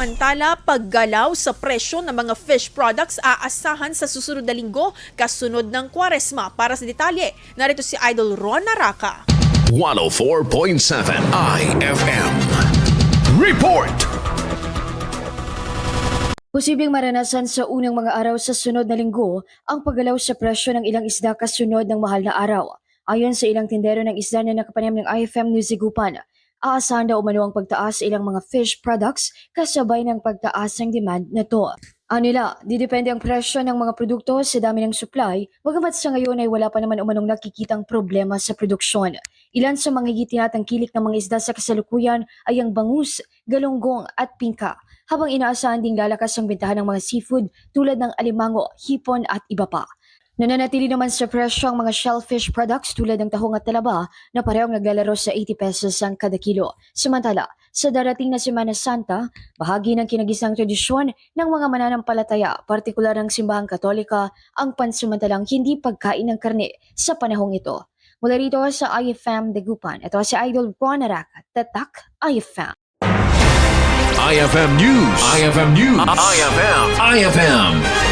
Samantala, paggalaw sa presyo ng mga fish products aasahan sa susunod na linggo kasunod ng Kwaresma. Para sa detalye, narito si Idol Ron Naraka. 104.7 IFM Report! Posibleng maranasan sa unang mga araw sa sunod na linggo ang paggalaw sa presyo ng ilang isda kasunod ng mahal na araw. Ayon sa ilang tindero ng isda na nakapanayam ng IFM News Higupan, aasahan daw umano ang pagtaas sa ilang mga fish products kasabay ng pagtaas ng demand nito. Anila, didepende ang presyo ng mga produkto sa dami ng supply, bagamat sa ngayon ay wala pa naman umanong nakikitang problema sa produksyon. Ilan sa mga higit tinatangkilik ng mga isda sa kasalukuyan ay ang bangus, galunggong at pingka, habang inaasahan ding lalakas ang bentahan ng mga seafood tulad ng alimango, hipon at iba pa. Nananatili naman sa presyo ang mga shellfish products tulad ng tahong at talaba na parehong naglalaro sa 80 pesos ang kada kilo. Samantala, sa darating na Semana Santa, bahagi ng kinagisang tradisyon ng mga mananampalataya, partikular ng simbahang Katolika, ang pansamantalang hindi pagkain ng karne sa panahong ito. Mula rito sa IFM Dagupan, ito si Idol Ron Naraka, Tatak IFM. IFM News. IFM News. IFM